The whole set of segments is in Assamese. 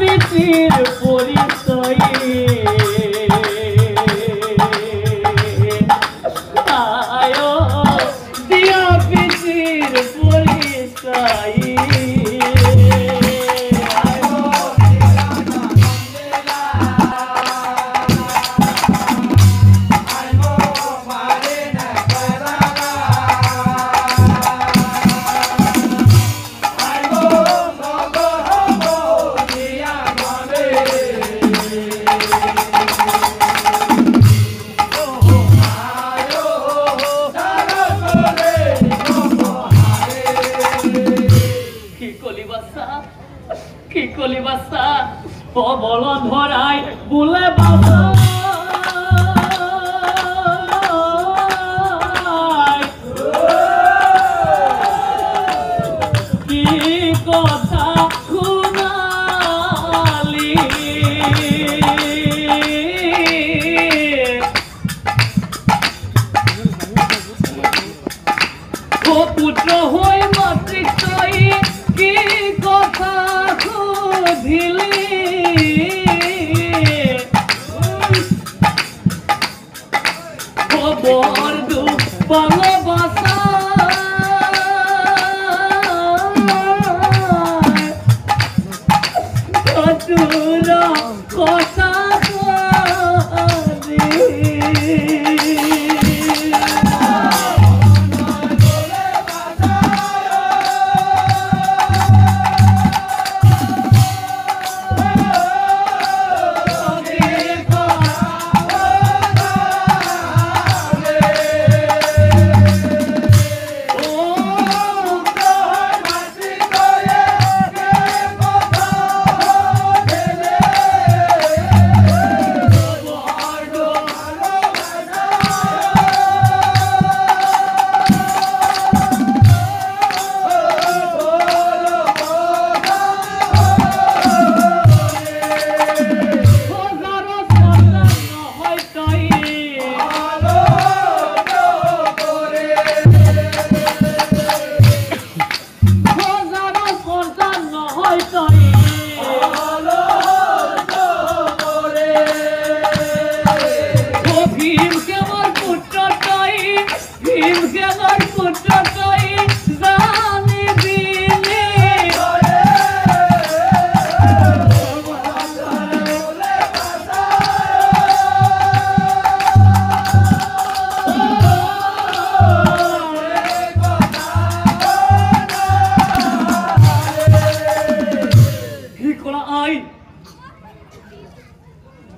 পিছির পরিচয় আয়ো দিয়া পিছির পরিচয় কি কলি বাসা বল ধরাই বলে বাবা কি কথা শুনালি ও পুত্র হই মাতৃ কি কথা দিলি খবর দু ভালোবাসা তোরা কথা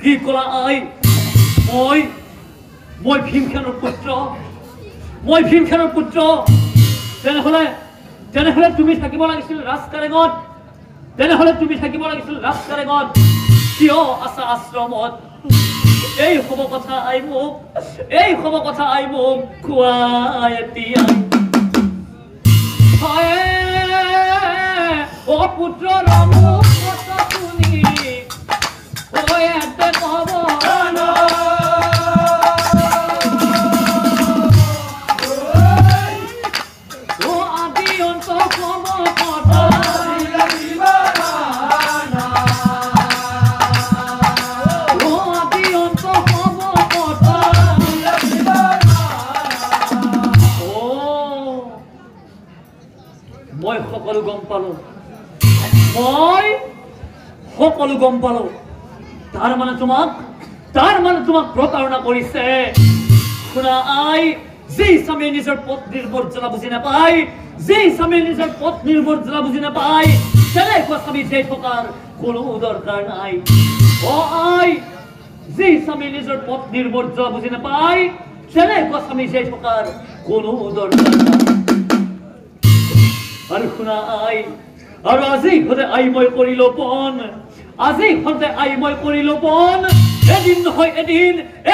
কি কলা আই মই ভীমসেনৰ পুত্ৰ তেনেহলে তুমি থাকিব লাগিছিল ৰাজকাৰেঙত কিয় আছা আশ্ৰমত এই হব কথা আই মোক কোৱা এতিয়া ও পুত্ৰ ৰামক কথা শুনি এতে কব ও আদি অন্ত কব কথা ও আদি অন্ত কব কথা ও মই সকলো গম পালো তার মানে তোমাক প্রতারণা করিছে শুনা আই যে স্বামী নিজৰ পত্নীৰ বৰ্জনা বুজি নাপায় তেনেকুৱা স্বামী জীয়াই থকাৰ কোনো দৰকাৰ নাই ও আই যে স্বামী নিজৰ পত্নীৰ বৰ্জনা বুজি নাপায় তেনেকুৱা স্বামী জীয়াই থকাৰ কোনো দৰকাৰ নাই আৰু শুনা আই আৰু আজি ঘৰে আই মই কৰিলো পন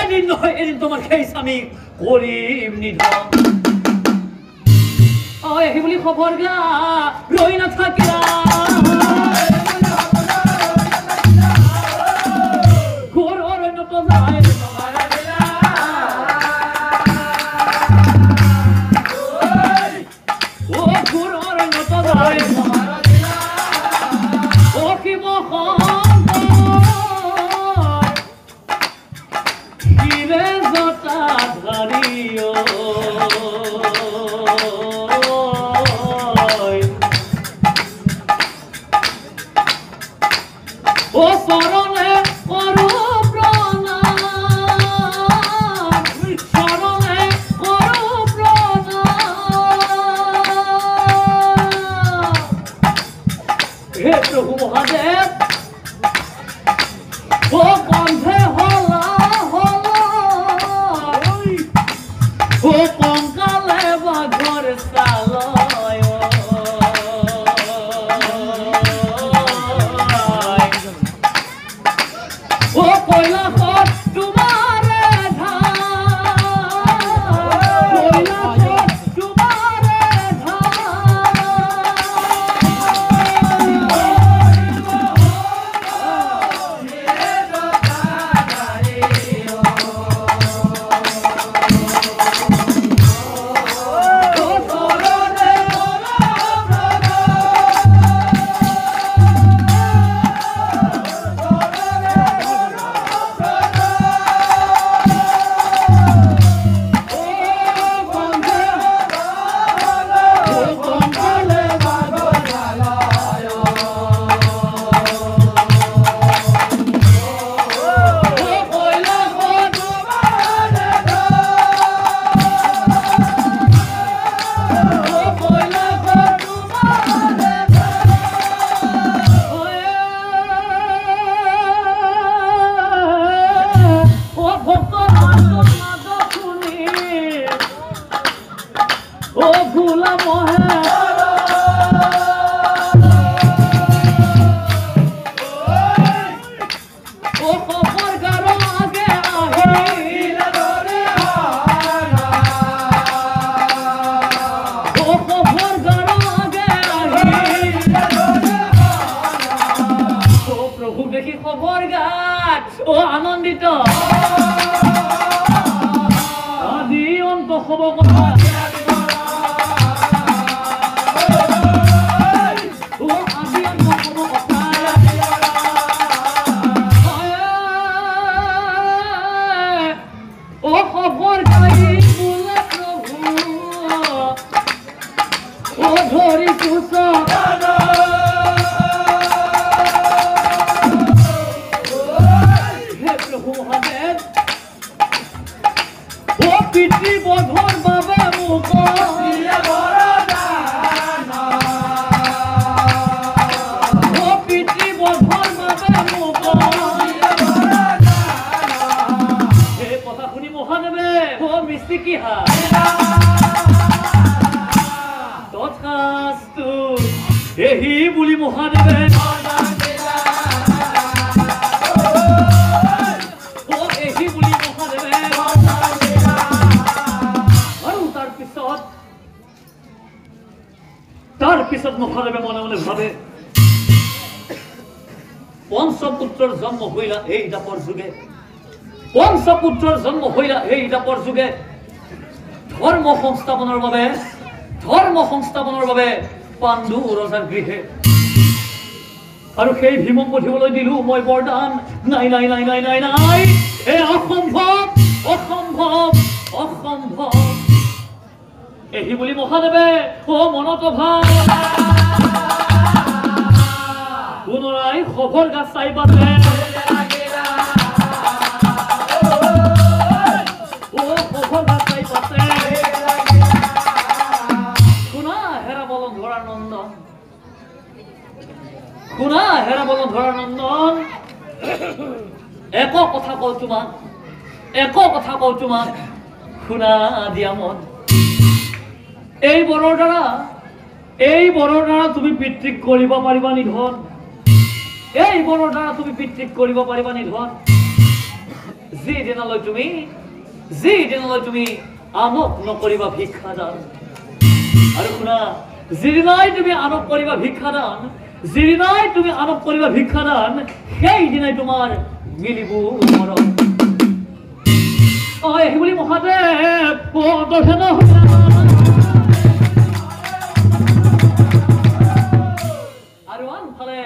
এদিন নহয় এদিন তোমাৰ সেই স্বামী কৰিম নিধন আহি বুলি খবৰ গা ৰৈ নাথাকিলা ঘৰ অৰণ্যত যায় ও ঘৰ অৰণ্যত যায় ও কি মহা ও চরণে করো প্রণাম চরণে করো প্রণাম হে প্রভু মহাদেব ও কণ্ঠে হলা হলা ও কঙ্কালে বাঘর সালয় ও কৈলাসত তোমারে ধাম কৈলাসত তোমারে ধাম আনন্দিত আদি অন্ত হব কথা আদি অন্ত হব কথা ও খবর গাই বোলে প্রভু ও ধরি কুশ পিতৃ বধর বাবে মুখ ও পিতৃ বধর বাবে মুখ এই কথা শুনি মহাদেৱে ও মিস্ত্ৰি কি হা তথাস্তু এহি বুলি মহাদেৱে তাৰ পিছত মহাদেৱে মনে মনে ভাবে পঞ্চপুত্ৰৰ জন্ম হইলা এই দাপৰ যুগে পঞ্চপুত্ৰৰ জন্ম হইলা এই দাপৰ যুগে ধৰ্ম সংস্থাপনৰ বাবে পাণ্ডু ৰজাৰ গৃহে আৰু সেই ভীমক পঠিবলৈ দিলো মই বৰদান নাই নাই নাই নাই নাই নাই এ অসম্ভৱ অসম্ভৱ অসম্ভৱ এহি বুলি মহাদেৱে ও মনত ভাব পুনৰাই খবৰ গাছ চাই পাতে ও খবৰ গাছ চাই পাতে শুনা হেৰা বলন ধৰাৰ নন্দন শুনা হেৰা বলন ধৰাৰ নন্দন এক কথা কওঁ তোমাক শুনা দিয়া মন এই বৰৰ দ্বাৰা তুমি পিতৃক কৰিব পাৰিবা নিধন এই বৰৰ দ্বাৰা তুমি পিতৃক কৰিব পাৰিবা নিধন যি দিনলৈ তুমি আনক নকৰিবা ভিক্ষাদান আৰু শুনা যিদিনাই তুমি আনক কৰিবা ভিক্ষাদান যিদিনাই তুমি আনক কৰিবা ভিক্ষাদান সেই দিনাই তোমাৰ মিলিব মৰণ এই বুলি মহাদেৱ দৰ্শন আৰু আনফালে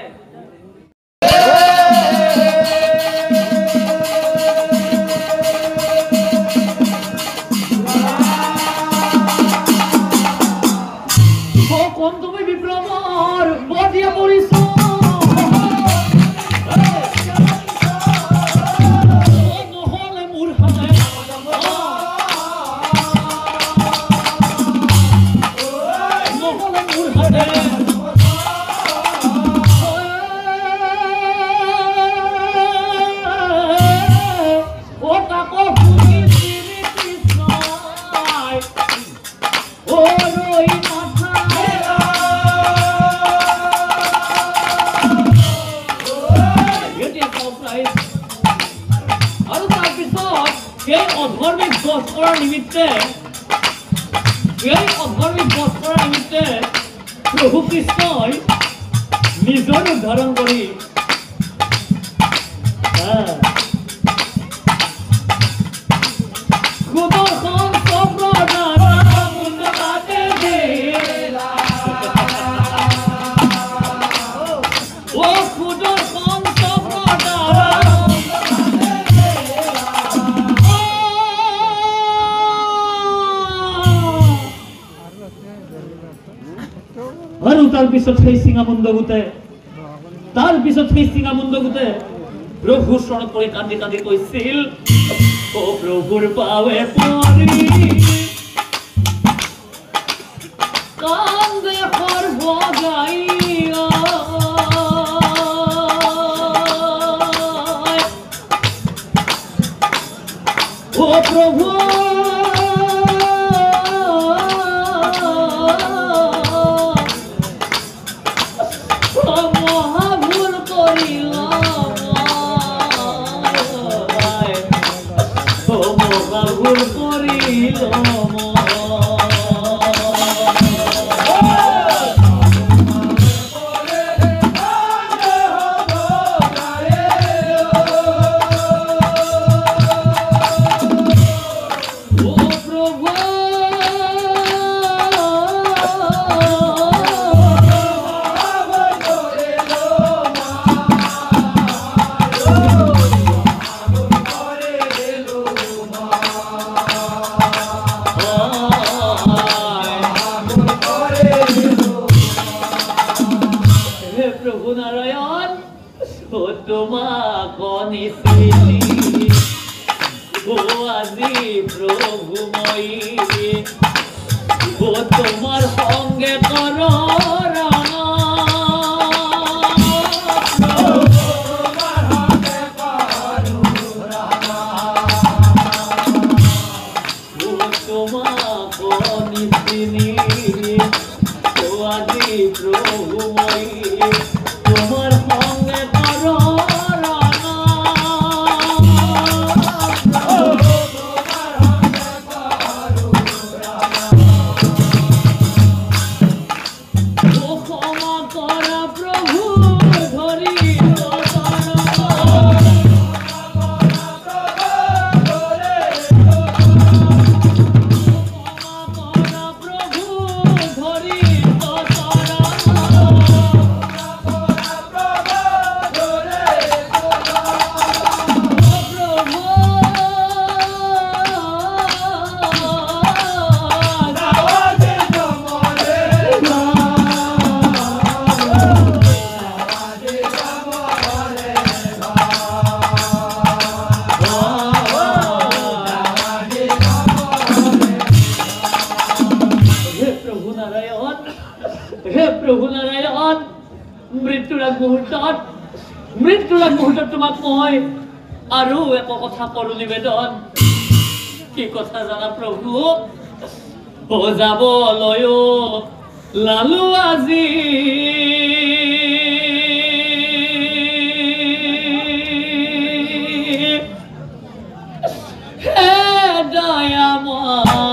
কোন তুমি বিপ্লৱৰ বদিয়া পৰিছ আৰু তাৰপিছত সেই অধৰ্মিক বধ কৰাৰ নিমিত্তে প্ৰভু কৃষ্ণই নিজৰ উদ্ধাৰণ কৰি সুদৰ্শন চক্ৰধাৰ মুণ্ড কাটে দিলা ও সুদৰ্শন চক্ৰধাৰ আৰু তাৰপিছত সেই চিঙামুণ্ড গোটে প্ৰভুৰ চৰণত পৰি কান্দি কান্দি কৈছিল ও প্ৰভুৰ পাৱে পৰি কান্দে সৰ্বদাই ও প্ৰভু তোমাৰ সঙ্গে কৰো মৃত্যুৰ মুহূৰ্তত তোমাক মই আৰু এক কথা কৰো নিবেদন কি কথা জানা প্ৰভু ও যাবলৈ লালু আজি হে দয়াময়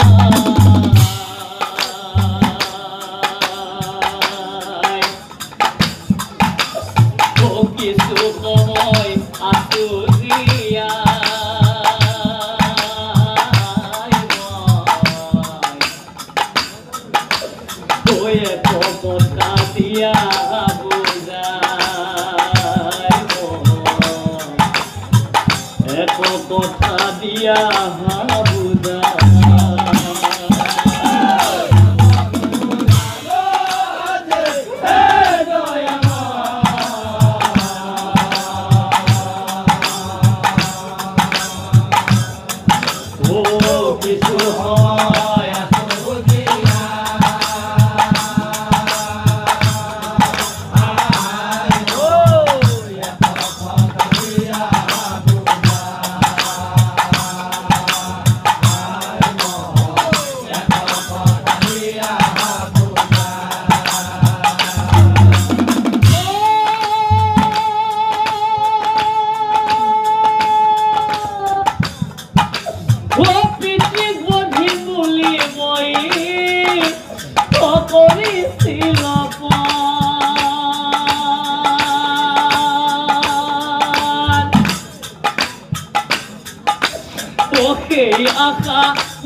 এই আশা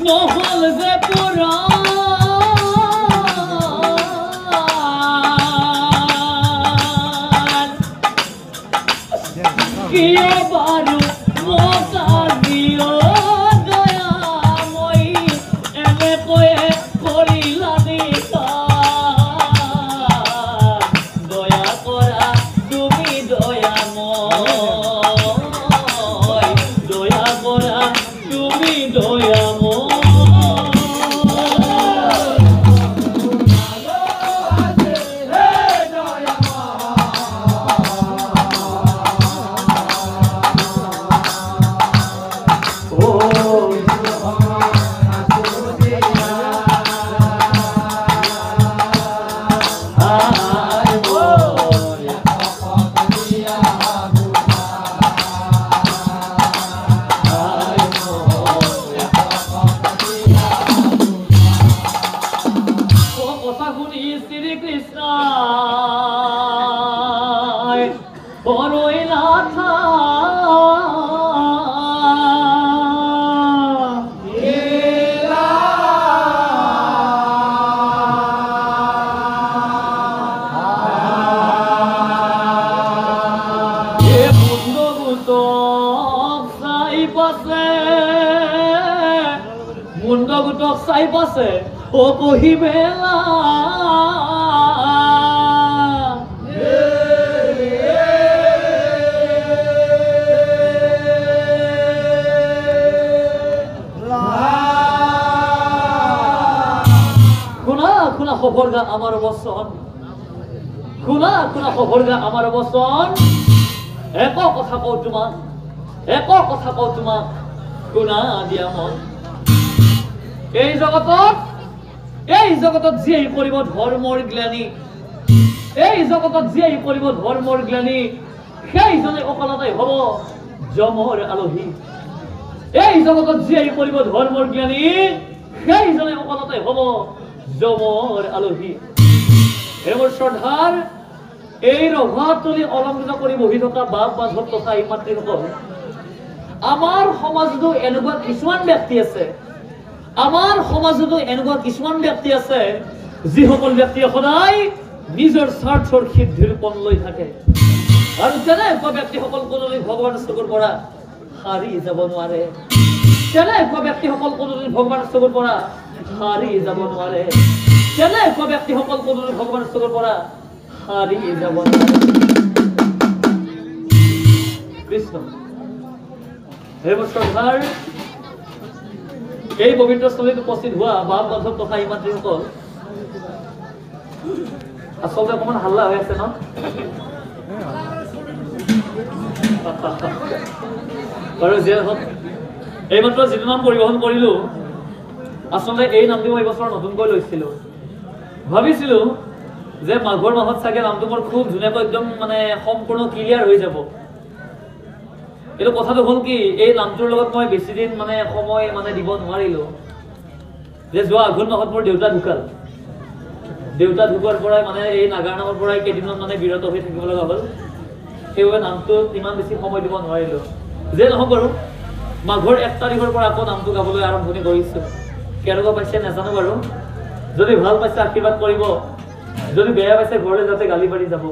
নহল যে পুৰা কিয় বাৰু মকা দিয় দয়াময়ী এনেকৈয়ে কৰিলা নিশা দয়া কৰা তুমি দয়াময় দয়া কৰা তুমি দয়াময় মুণ্ডগুটক চাই পাছে ও কহি বেলা শুনা শুনা খবৰ গা আমাৰ বচন শুনা শুনা খবৰ গা আমাৰ বচন এক কথা কওঁ তোমাক এক কথা কওঁ তোমাক শুনা দিয়া মন এই জগতত জীয়াই কৰিব ধৰ্মৰ জ্ঞানী এই জগতত জীয়াই কৰিব ধৰ্মৰ জ্ঞানী সেইজনে অকলতে হ'ব যমৰ আলহী এই জগতত জীয়াই কৰিব ধৰ্মৰ জ্ঞানী সেইজনে অকলতে হ'ব যমৰ আলহী মোৰ শ্ৰদ্ধাৰ এই ৰভাতলি অলংকৃত কৰি বহি থকা বাপ বাজত তথা এই মাতৃসকল আমাৰ সমাজতো এনেকুৱা কিছুমান ব্যক্তি আছে আমাৰ সমাজতো এনেকুৱা কিছুমান ব্যক্তি আছে যিসকল ব্যক্তিয়ে সদায় নিজৰ স্বাৰ্থৰ সিদ্ধিৰ পণ লৈ থাকে আৰু তেনেকুৱা ব্যক্তিসকল কোনোদিন ভগৱানৰ চকুৰ পৰা হাৰি যাব নোৱাৰে তেনেকুৱা ব্যক্তিসকল কোনোদিন ভগৱানৰ চকুৰ পৰা হাৰি যাব নোৱাৰে তেনেকুৱা ব্যক্তিসকল কোনোদিন ভগৱানৰ চকুৰ পৰা হাৰি যাব নোৱাৰে কৃষ্ণ হে শ্ৰদ্ধাৰ এই পবিত্ৰ স্থলীত উপস্থিত হোৱা বাপ বান্ধৱ তথা ইমানসকল আচলতে অকমান হাল্লা হৈ আছে ন বাৰু যে হওক এইমাত্ৰ যিটো নাম পৰিবহন কৰিলো আচলতে এই নামটো মই এইবছৰ নতুনকৈ লৈছিলো ভাবিছিলো যে মাঘৰ মাহত চাগে নামটো মোৰ খুব ধুনীয়াকৈ একদম মানে সম্পূৰ্ণ ক্লিয়াৰ হৈ যাব কিন্তু কথাটো হ'ল কি এই নামটোৰ লগত মই বেছি দিন মানে সময় মানে দিব নোৱাৰিলো যে যোৱা আঘোণ মাহত মোৰ দেউতা ঢুকাল দেউতা ঢুকোৱাৰ পৰাই মানে এই নাগাৰ নামৰ পৰাই কেইদিনমান মানে বিৰত হৈ থাকিব লগা হ'ল সেইবাবে নামটোত ইমান বেছি সময় দিব নোৱাৰিলো যে নহওক বাৰু মাঘৰ 1 তাৰিখৰ পৰা আকৌ নামটো গাবলৈ আৰম্ভণি কৰিছো কেনেকুৱা পাইছে নাজানো বাৰু যদি ভাল পাইছে আশীৰ্বাদ কৰিব যদি বেয়া পাইছে ঘৰলৈ যাতে গালি পাৰি যাব